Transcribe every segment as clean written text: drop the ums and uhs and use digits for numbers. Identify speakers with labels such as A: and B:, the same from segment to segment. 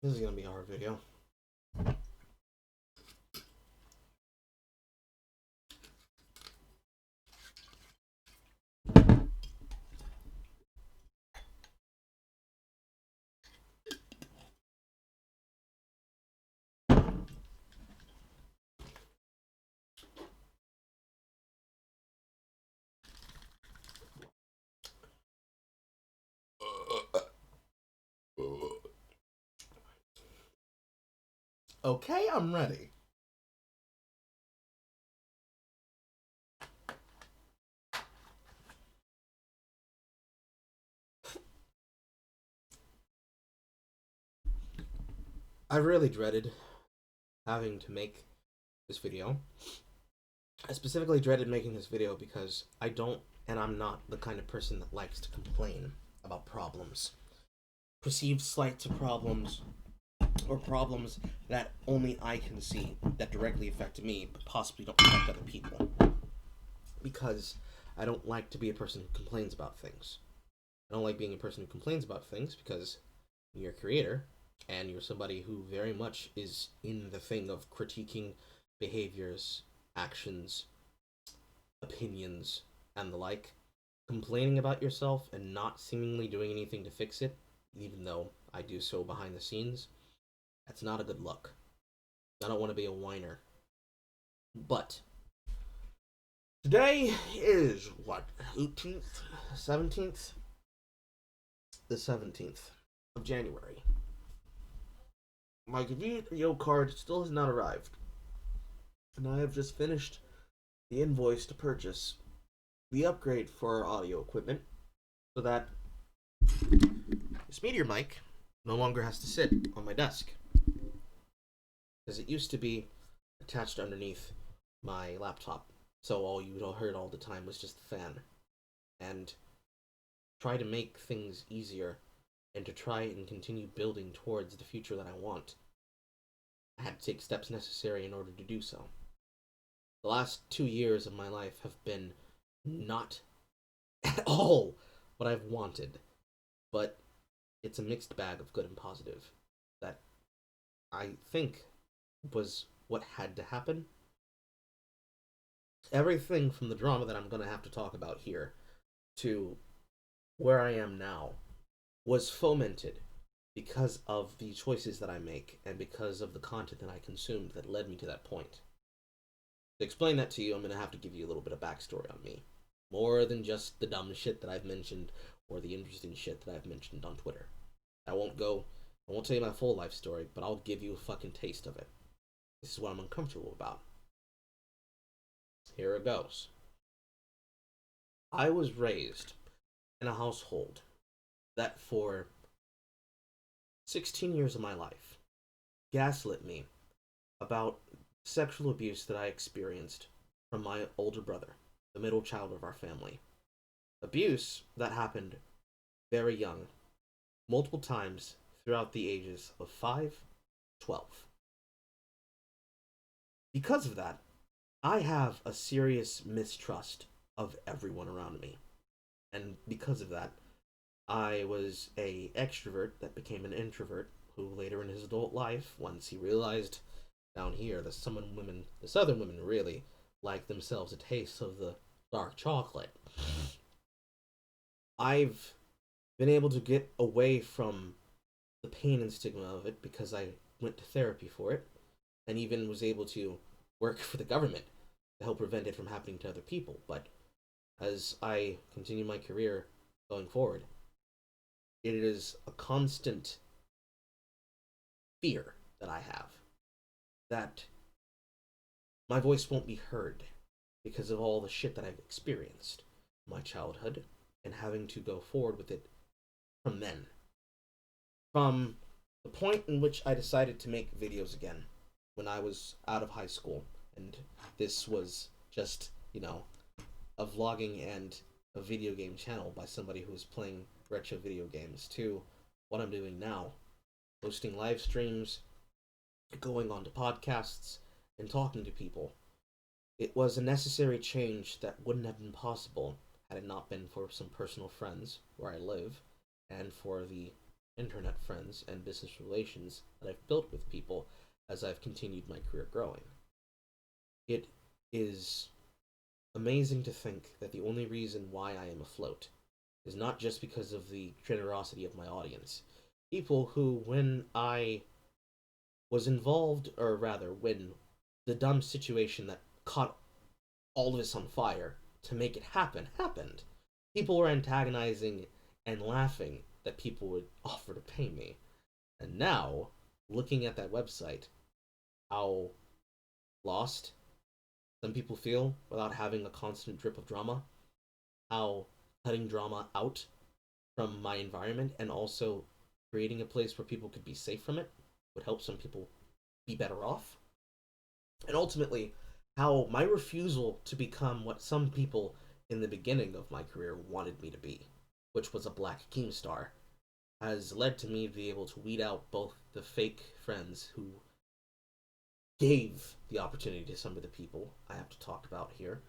A: This is gonna be a hard video. Okay, I'm ready. I really dreaded having to make this video. I specifically dreaded making this video because I don't, and I'm not the kind of person that likes to complain about problems. Perceived slights of problems, or problems that only I can see that directly affect me, but possibly don't affect other people. Because I don't like to be a person who complains about things. I don't like being a person who complains about things because you're a creator and you're somebody who very much is in the thing of critiquing behaviors, actions, opinions, and the like. Complaining about yourself and not seemingly doing anything to fix it, even though I do so behind the scenes, that's not a good look. I don't want to be a whiner. But today is what, 18th? 17th? The 17th of January. My convenient video card still has not arrived, and I have just finished the invoice to purchase the upgrade for our audio equipment so that this meteor mic no longer has to sit on my desk, because it used to be attached underneath my laptop, so all you heard all the time was just the fan. And try to make things easier and to try and continue building towards the future that I want, I had to take steps necessary in order to do so. The last 2 years of my life have been not at all what I've wanted, but it's a mixed bag of good and positive that I think was what had to happen. Everything from the drama that I'm going to have to talk about here to where I am now was fomented because of the choices that I make and because of the content that I consumed that led me to that point. To explain that to you, I'm going to have to give you a little bit of backstory on me. More than just the dumb shit that I've mentioned or the interesting shit that I've mentioned on Twitter. I won't tell you my full life story, but I'll give you a fucking taste of it. This is what I'm uncomfortable about. Here it goes. I was raised in a household that for 16 years of my life gaslit me about sexual abuse that I experienced from my older brother, the middle child of our family. Abuse that happened very young, multiple times throughout the ages of 5, 12. Because of that, I have a serious mistrust of everyone around me. And because of that, I was a extrovert that became an introvert who later in his adult life, once he realized down here that the southern women really like themselves a taste of the dark chocolate. I've been able to get away from the pain and stigma of it because I went to therapy for it and even was able to work for the government to help prevent it from happening to other people. But as I continue my career going forward, it is a constant fear that I have that my voice won't be heard because of all the shit that I've experienced in my childhood and having to go forward with it from then. From the point in which I decided to make videos again when I was out of high school, and this was just, a vlogging and a video game channel by somebody who was playing retro video games, to what I'm doing now, hosting live streams, going on to podcasts, and talking to people. It was a necessary change that wouldn't have been possible had it not been for some personal friends where I live and for the internet friends and business relations that I've built with people as I've continued my career growing. It is amazing to think that the only reason why I am afloat is not just because of the generosity of my audience. People who, when I was involved, or rather, when the dumb situation that caught all of us on fire to make it happen happened, people were antagonizing and laughing that people would offer to pay me. And now, looking at that website, how lost some people feel without having a constant drip of drama, how cutting drama out from my environment and also creating a place where people could be safe from it would help some people be better off. And ultimately, how my refusal to become what some people in the beginning of my career wanted me to be, which was a black Keemstar, has led to me to be able to weed out both the fake friends who gave the opportunity to some of the people I have to talk about here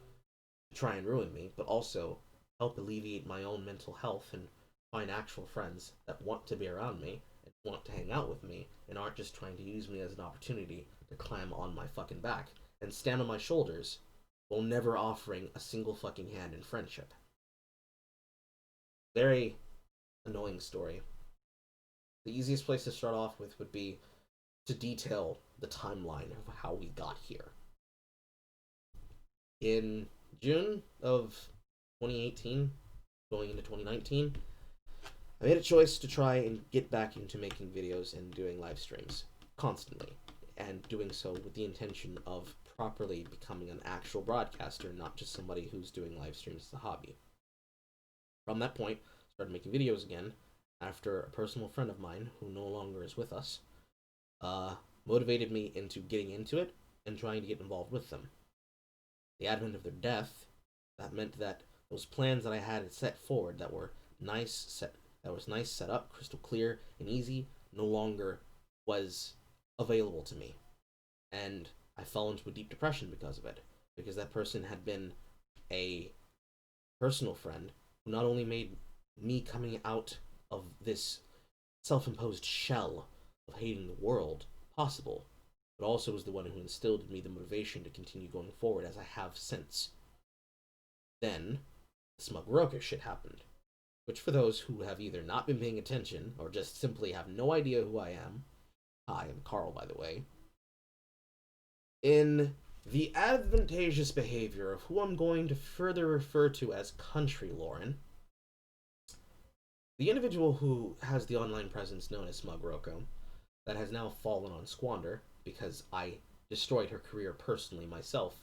A: to try and ruin me, but also help alleviate my own mental health and find actual friends that want to be around me and want to hang out with me and aren't just trying to use me as an opportunity to climb on my fucking back and stand on my shoulders while never offering a single fucking hand in friendship. Very annoying story. The easiest place to start off with would be to detail the timeline of how we got here. In June of 2018, going into 2019, I made a choice to try and get back into making videos and doing live streams constantly, and doing so with the intention of properly becoming an actual broadcaster, not just somebody who's doing live streams as a hobby. From that point, I started making videos again after a personal friend of mine, who no longer is with us, motivated me into getting into it and trying to get involved with them. The advent of their death, that meant that those plans that I had set forward that were nice set up, crystal clear and easy, no longer was available to me. And I fell into a deep depression because of it. Because that person had been a personal friend who not only made me coming out of this self-imposed shell of hating the world possible, but also was the one who instilled in me the motivation to continue going forward as I have since. Then, the Smug Roker shit happened, which for those who have either not been paying attention or just simply have no idea who I am, hi, I'm Carl, by the way, in the advantageous behavior of who I'm going to further refer to as Country Lauren, the individual who has the online presence known as Smug Roko, that has now fallen on Squander because I destroyed her career personally myself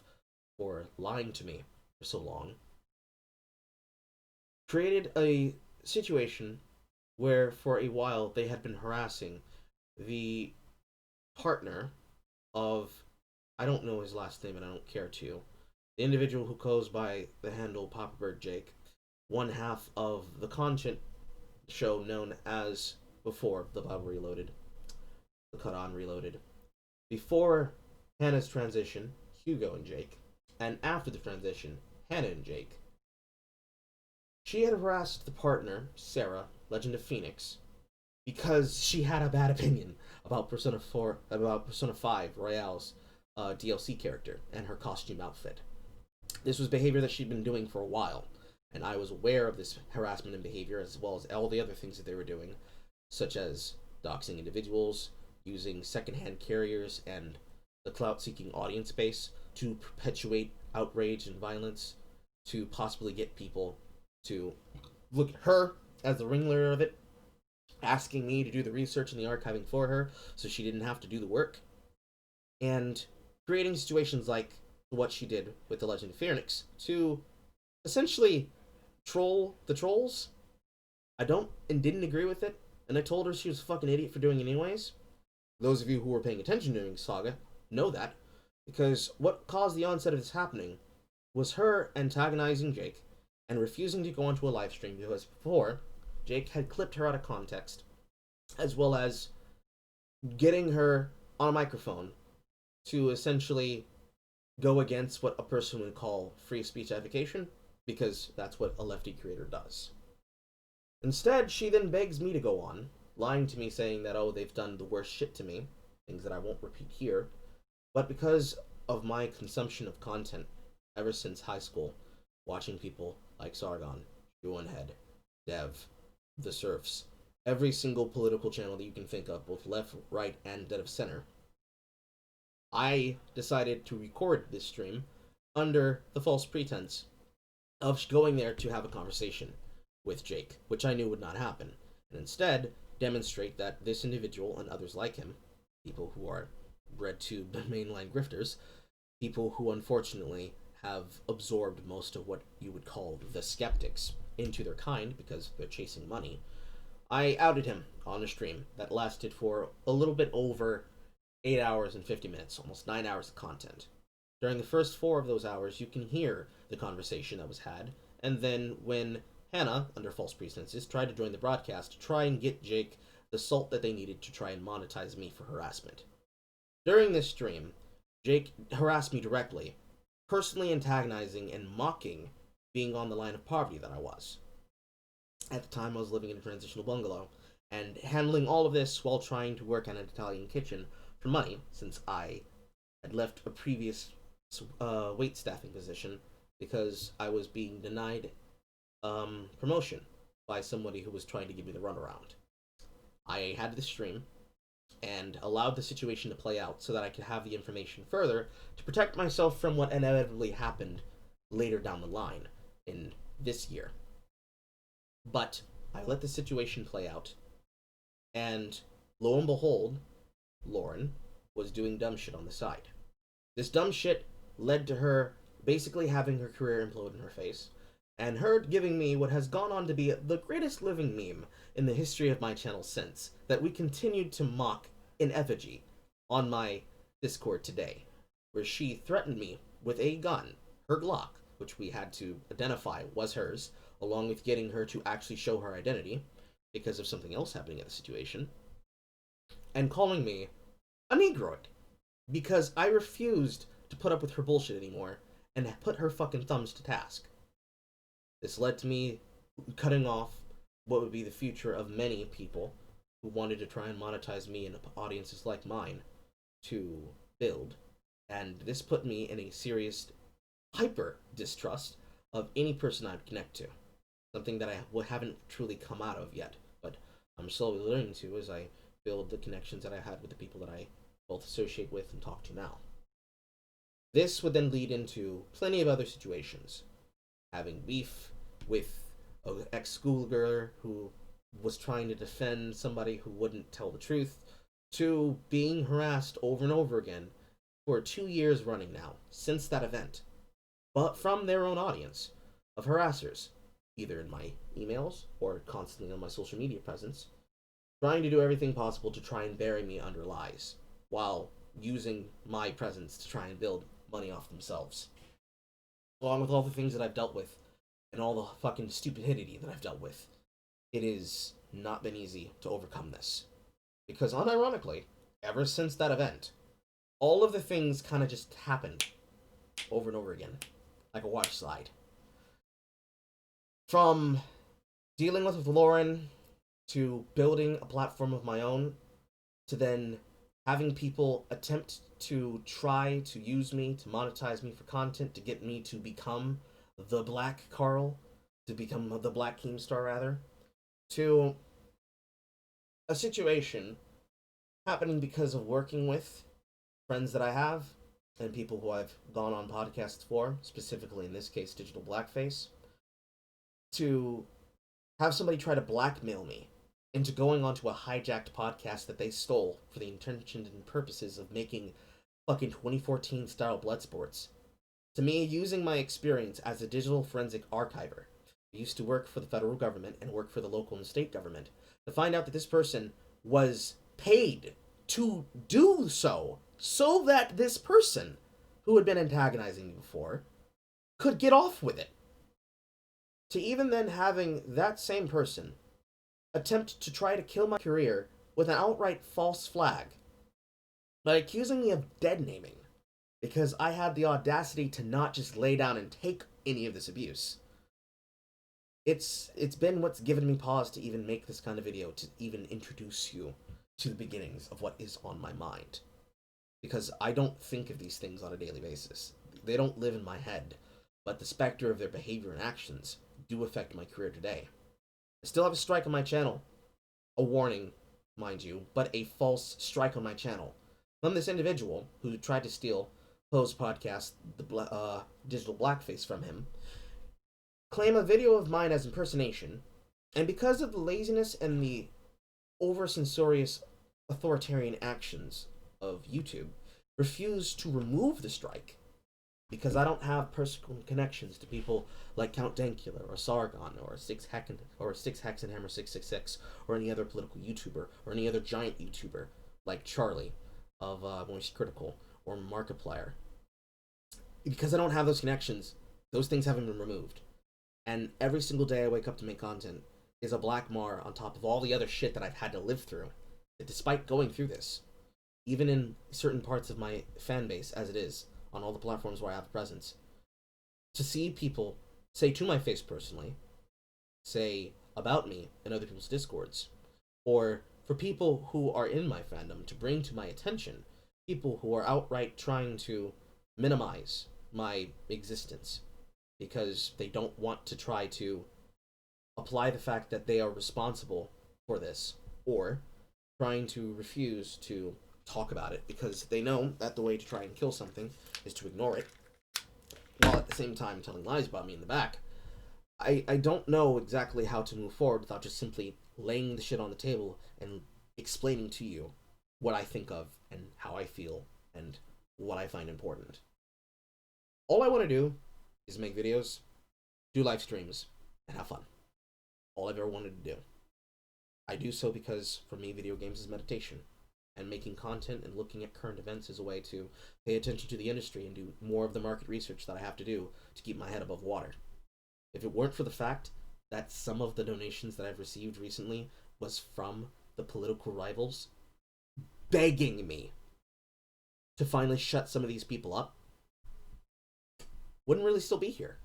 A: for lying to me for so long, created a situation where for a while they had been harassing the partner of, I don't know his last name and I don't care to, the individual who goes by the handle Papa Bird Jake, one half of the content show known as Before the Bible Reloaded, the Cut On Reloaded, before Hannah's transition, Hugo and Jake, and after the transition, Hannah and Jake. She had harassed the partner, Sarah, Legend of Phoenix, because she had a bad opinion about Persona 5 Royale's DLC character and her costume outfit. This was behavior that she'd been doing for a while, and I was aware of this harassment and behavior as well as all the other things that they were doing, such as doxing individuals, using secondhand carriers and the clout-seeking audience base to perpetuate outrage and violence, to possibly get people to look at her as the ringleader of it, asking me to do the research and the archiving for her so she didn't have to do the work, and creating situations like what she did with the Legend of Phoenix to essentially troll the trolls. I don't and didn't agree with it, and I told her she was a fucking idiot for doing it anyways. Those of you who were paying attention during Saga know that, because what caused the onset of this happening was her antagonizing Jake and refusing to go onto a live stream because before, Jake had clipped her out of context, as well as getting her on a microphone to essentially go against what a person would call free speech advocacy, because that's what a lefty creator does. Instead, she then begs me to go on, lying to me saying that, oh, they've done the worst shit to me, things that I won't repeat here, but because of my consumption of content ever since high school, watching people like Sargon, Head, Dev, The Serfs, every single political channel that you can think of, both left, right, and dead of center, I decided to record this stream under the false pretense of going there to have a conversation with Jake, which I knew would not happen, and instead demonstrate that this individual and others like him, people who are red tube mainline grifters, people who unfortunately have absorbed most of what you would call the skeptics into their kind because they're chasing money, I outed him on a stream that lasted for a little bit over 8 hours and 50 minutes, almost 9 hours of content. During the first 4 of those hours, you can hear the conversation that was had, and then when Hannah, under false pretenses, tried to join the broadcast to try and get Jake the salt that they needed to try and monetize me for harassment. During this stream, Jake harassed me directly, personally antagonizing and mocking being on the line of poverty that I was. At the time, I was living in a transitional bungalow, and handling all of this while trying to work in an Italian kitchen for money, since I had left a previous wait staffing position because I was being denied promotion by somebody who was trying to give me the runaround. I had this stream and allowed the situation to play out so that I could have the information further to protect myself from what inevitably happened later down the line in this year. But I let the situation play out, and lo and behold, Lauren was doing dumb shit on the side. This dumb shit led to her basically having her career implode in her face, and her giving me what has gone on to be the greatest living meme in the history of my channel since, that we continued to mock in effigy on my Discord today, where she threatened me with a gun, her Glock, which we had to identify was hers, along with getting her to actually show her identity, because of something else happening in the situation, and calling me a Negroid, because I refused to put up with her bullshit anymore, and put her fucking thumbs to task. This led to me cutting off what would be the future of many people who wanted to try and monetize me in audiences like mine to build, and this put me in a serious hyper distrust of any person I'd connect to. Something that I haven't truly come out of yet, but I'm slowly learning to as I build the connections that I had with the people that I both associate with and talk to now. This would then lead into plenty of other situations. Having beef with an ex-schoolgirl who was trying to defend somebody who wouldn't tell the truth, to being harassed over and over again for 2 years running now, since that event, but from their own audience of harassers, either in my emails or constantly on my social media presence, trying to do everything possible to try and bury me under lies, while using my presence to try and build money off themselves. Along with all the things that I've dealt with, and all the fucking stupidity that I've dealt with, it has not been easy to overcome this. Because unironically, ever since that event, all of the things kind of just happened over and over again, like a water slide. From dealing with Lauren, to building a platform of my own, to then having people attempt to try to use me, to monetize me for content, to get me to become the Black Carl, to become the Black Keemstar rather, to a situation happening because of working with friends that I have, and people who I've gone on podcasts for, specifically in this case Digital Blackface, to have somebody try to blackmail me into going onto a hijacked podcast that they stole for the intentions and purposes of making fucking 2014 style blood sports. To me, using my experience as a digital forensic archiver, I used to work for the federal government and work for the local and state government, to find out that this person was paid to do so that this person, who had been antagonizing me before, could get off with it. To even then having that same person attempt to try to kill my career with an outright false flag by accusing me of dead naming because I had the audacity to not just lay down and take any of this abuse. it's been what's given me pause to even make this kind of video, to even introduce you to the beginnings of what is on my mind. Because I don't think of these things on a daily basis. They don't live in my head, but the specter of their behavior and actions do affect my career today. I still have a strike on my channel. A warning, mind you, but a false strike on my channel from this individual who tried to steal Poe's podcast, the digital blackface, from him, claim a video of mine as impersonation, and because of the laziness and the over-censorious authoritarian actions of YouTube, refuse to remove the strike because I don't have personal connections to people like Count Dankula or Sargon or Six Hexenhammer 666 or any other political YouTuber or any other giant YouTuber like Charlie of Moist Critical or Markiplier. Because I don't have those connections, those things haven't been removed. And every single day I wake up to make content is a black mar on top of all the other shit that I've had to live through. Despite going through this, even in certain parts of my fan base, as it is, on all the platforms where I have a presence, to see people say to my face personally, say about me in other people's discords, or for people who are in my fandom to bring to my attention people who are outright trying to minimize my existence because they don't want to try to apply the fact that they are responsible for this, or trying to refuse to talk about it because they know that the way to try and kill something is to ignore it, while at the same time telling lies about me in the back. I don't know exactly how to move forward without just simply laying the shit on the table and explaining to you what I think of and how I feel and what I find important. All I want to do is make videos, do live streams, and have fun. All I've ever wanted to do. I do so because, for me, video games is meditation. And making content and looking at current events is a way to pay attention to the industry and do more of the market research that I have to do to keep my head above water. If it weren't for the fact that some of the donations that I've received recently was from the political rivals begging me to finally shut some of these people up, wouldn't really still be here.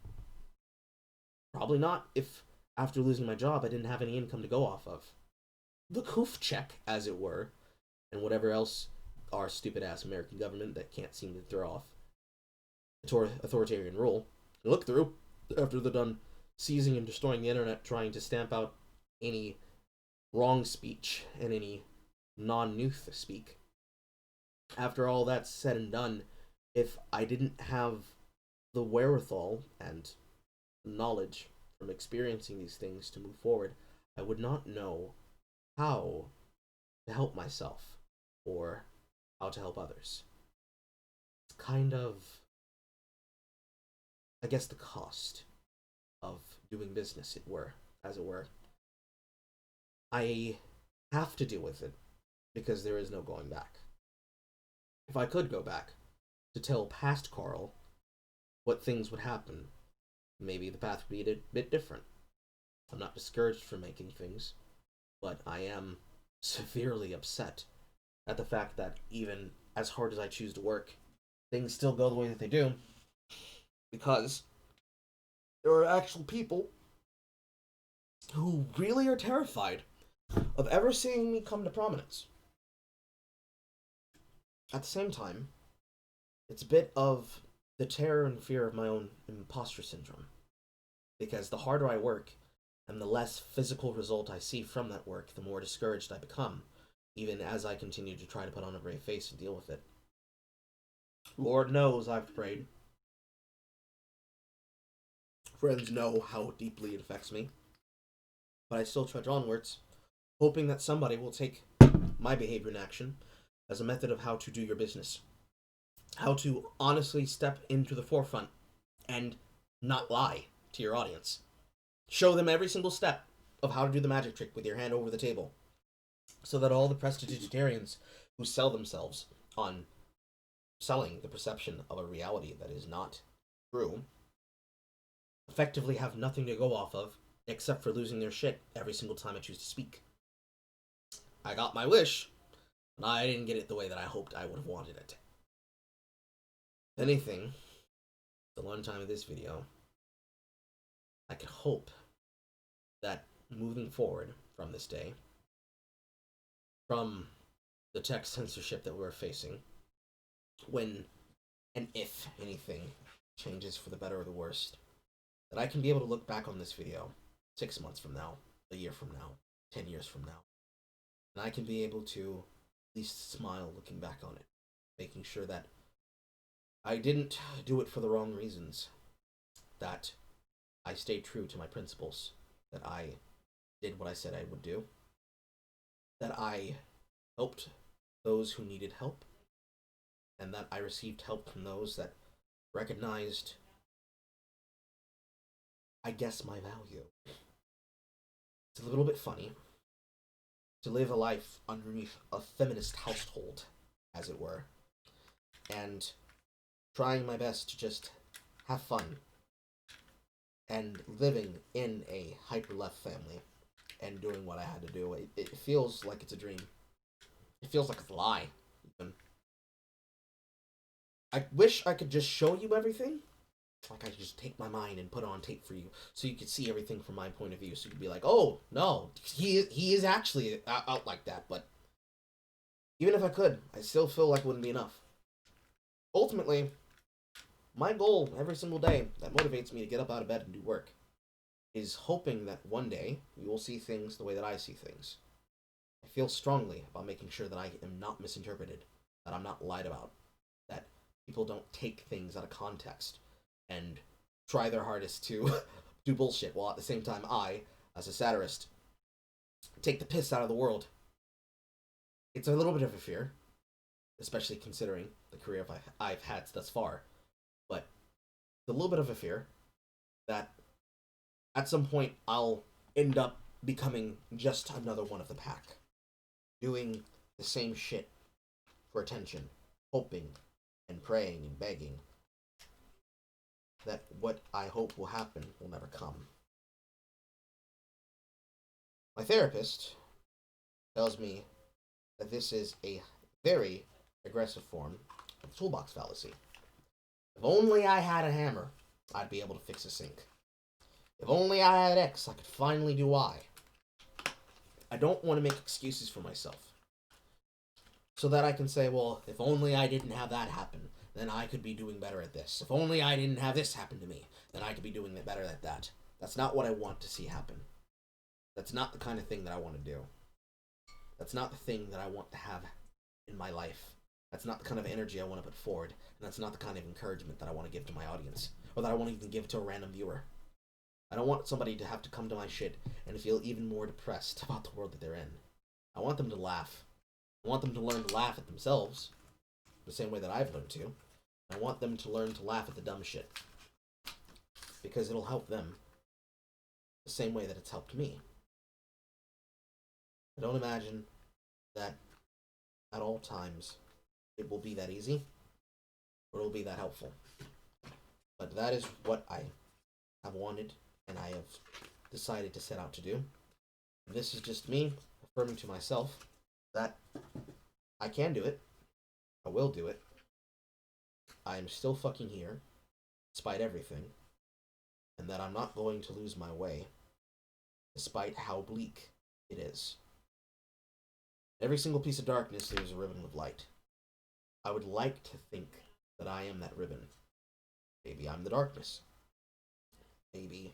A: Probably not if, after losing my job, I didn't have any income to go off of. The coof check, as it were, and whatever else our stupid-ass American government that can't seem to throw off authoritarian rule look through after they're done seizing and destroying the internet, trying to stamp out any wrong speech and any non-youth speak. After all that's said and done, if I didn't have the wherewithal and knowledge from experiencing these things to move forward, I would not know how to help myself or how to help others. It's kind of, I guess, the cost of doing business, as it were. I have to deal with it because there is no going back. If I could go back to tell past Carl what things would happen, maybe the path would be a bit different. I'm not discouraged from making things, but I am severely upset at the fact that even as hard as I choose to work, things still go the way that they do, because there are actual people who really are terrified of ever seeing me come to prominence. At the same time, it's a bit of the terror and fear of my own imposter syndrome, because the harder I work and the less physical result I see from that work, the more discouraged I become, even as I continue to try to put on a brave face and deal with it. Lord knows I've prayed. Friends know how deeply it affects me. But I still trudge onwards, hoping that somebody will take my behavior in action as a method of how to do your business. How to honestly step into the forefront and not lie to your audience. Show them every single step of how to do the magic trick with your hand over the table, so that all the prestidigitarians who sell themselves on selling the perception of a reality that is not true effectively have nothing to go off of except for losing their shit every single time I choose to speak. I got my wish, but I didn't get it the way that I hoped I would have wanted it. If anything, the long time of this video, I could hope that moving forward from this day, from the tech censorship that we're facing, when and if anything changes for the better or the worst, that I can be able to look back on this video 6 months from now, a year from now, 10 years from now, and I can be able to at least smile looking back on it, making sure that I didn't do it for the wrong reasons, that I stayed true to my principles, that I did what I said I would do, that I helped those who needed help, and that I received help from those that recognized, I guess, my value. It's a little bit funny to live a life underneath a feminist household, as it were, and trying my best to just have fun, and living in a hyper-left family, and doing what I had to do. It feels like it's a dream. It feels like it's a lie, even. I wish I could just show you everything. Like I could just take my mind and put it on tape for you, so you could see everything from my point of view. So you could be like, "Oh no, he is actually out like that." But even if I could, I still feel like it wouldn't be enough. Ultimately, my goal every single day that motivates me to get up out of bed and do work is hoping that one day you will see things the way that I see things. I feel strongly about making sure that I am not misinterpreted, that I'm not lied about, that people don't take things out of context and try their hardest to do bullshit, while at the same time I, as a satirist, take the piss out of the world. It's a little bit of a fear, especially considering the career I've had thus far, but it's a little bit of a fear that at some point I'll end up becoming just another one of the pack, doing the same shit for attention, hoping and praying and begging that what I hope will happen will never come. My therapist tells me that this is a very aggressive form of the toolbox fallacy. If only I had a hammer, I'd be able to fix a sink. If only I had X, I could finally do Y. I don't want to make excuses for myself, so that I can say, well, if only I didn't have that happen, then I could be doing better at this. If only I didn't have this happen to me, then I could be doing better at that. That's not what I want to see happen. That's not the kind of thing that I want to do. That's not the thing that I want to have in my life. That's not the kind of energy I want to put forward, and that's not the kind of encouragement that I want to give to my audience, or that I want to even give to a random viewer. I don't want somebody to have to come to my shit and feel even more depressed about the world that they're in. I want them to laugh. I want them to learn to laugh at themselves, the same way that I've learned to. I want them to learn to laugh at the dumb shit, because it'll help them the same way that it's helped me. I don't imagine that at all times it will be that easy, or it will be that helpful. But that is what I have wanted, and I have decided to set out to do. And this is just me affirming to myself that I can do it. I will do it. I am still fucking here, despite everything, and that I'm not going to lose my way, despite how bleak it is. Every single piece of darkness, there's a ribbon of light. I would like to think that I am that ribbon. Maybe I'm the darkness. Maybe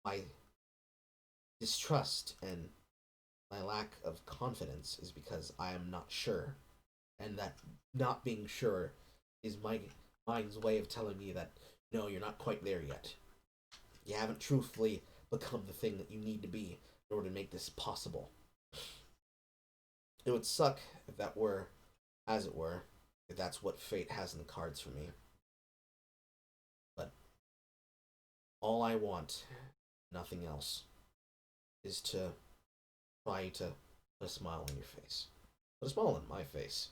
A: my distrust and my lack of confidence is because I am not sure. And that not being sure is my mind's way of telling me that, no, you're not quite there yet. You haven't truthfully become the thing that you need to be in order to make this possible. It would suck if that were, as it were, if that's what fate has in the cards for me. But all I want, nothing else, is to try to put a smile on your face. Put a smile on my face.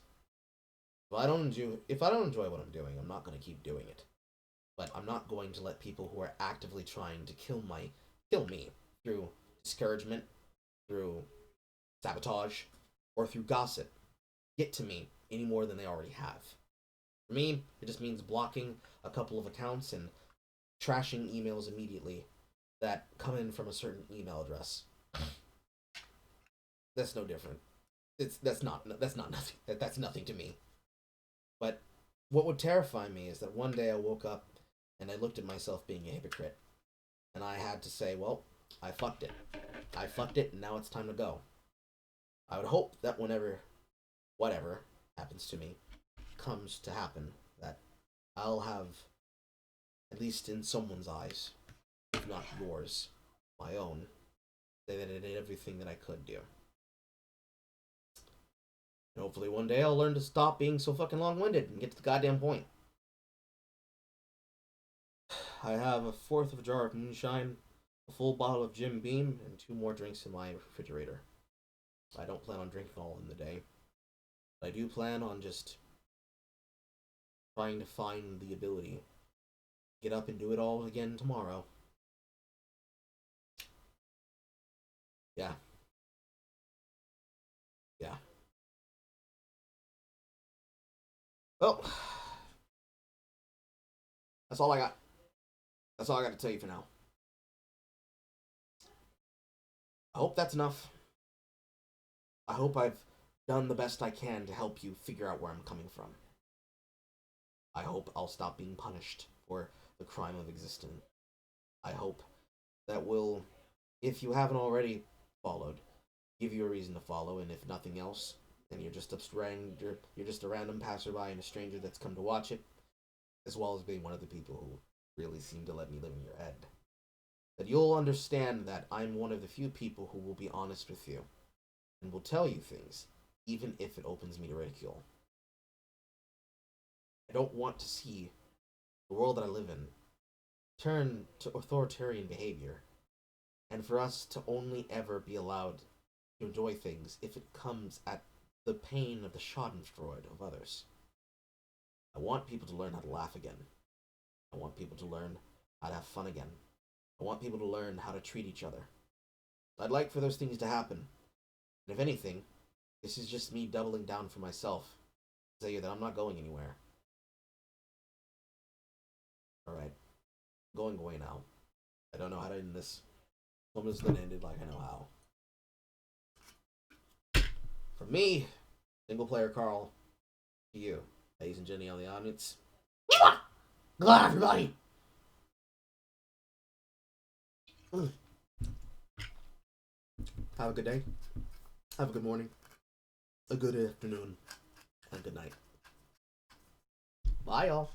A: If I don't enjoy what I'm doing, I'm not going to keep doing it. But I'm not going to let people who are actively trying to kill me through discouragement, through sabotage, or through gossip get to me any more than they already have. For me, it just means blocking a couple of accounts and trashing emails immediately that come in from a certain email address. That's no different. That's not nothing. That's nothing to me. But what would terrify me is that one day I woke up and I looked at myself being a hypocrite, and I had to say, well, I fucked it. I fucked it, and now it's time to go. I would hope that whenever, whatever happens to me, comes to happen, that I'll have, at least in someone's eyes, if not yours, my own, say that I did everything that I could do. And hopefully one day I'll learn to stop being so fucking long-winded and get to the goddamn point. I have a fourth of a jar of moonshine, a full bottle of Jim Beam, and 2 more drinks in my refrigerator. I don't plan on drinking all in the day. But I do plan on just trying to find the ability to get up and do it all again tomorrow. Yeah. Yeah. Well, that's all I got. That's all I got to tell you for now. I hope that's enough. I hope I've done the best I can to help you figure out where I'm coming from. I hope I'll stop being punished for the crime of existing. I hope that will, if you haven't already followed, give you a reason to follow, and if nothing else, then you're just a stranger, you're just a random passerby and a stranger that's come to watch it, as well as being one of the people who really seem to let me live in your head. That you'll understand that I'm one of the few people who will be honest with you and will tell you things, even if it opens me to ridicule. I don't want to see the world that I live in turn to authoritarian behavior, and for us to only ever be allowed to enjoy things if it comes at the pain of the schadenfreude of others. I want people to learn how to laugh again. I want people to learn how to have fun again. I want people to learn how to treat each other. I'd like for those things to happen. And if anything, this is just me doubling down for myself to tell you that I'm not going anywhere. Alright, I'm going away now. I don't know how to end this. I'm just gonna end it like I know how. From me, single player Carl, to you, ladies and Jenny on the audience. Good night, everybody! Have a good day. Have a good morning. A good afternoon. And good night. Bye, y'all.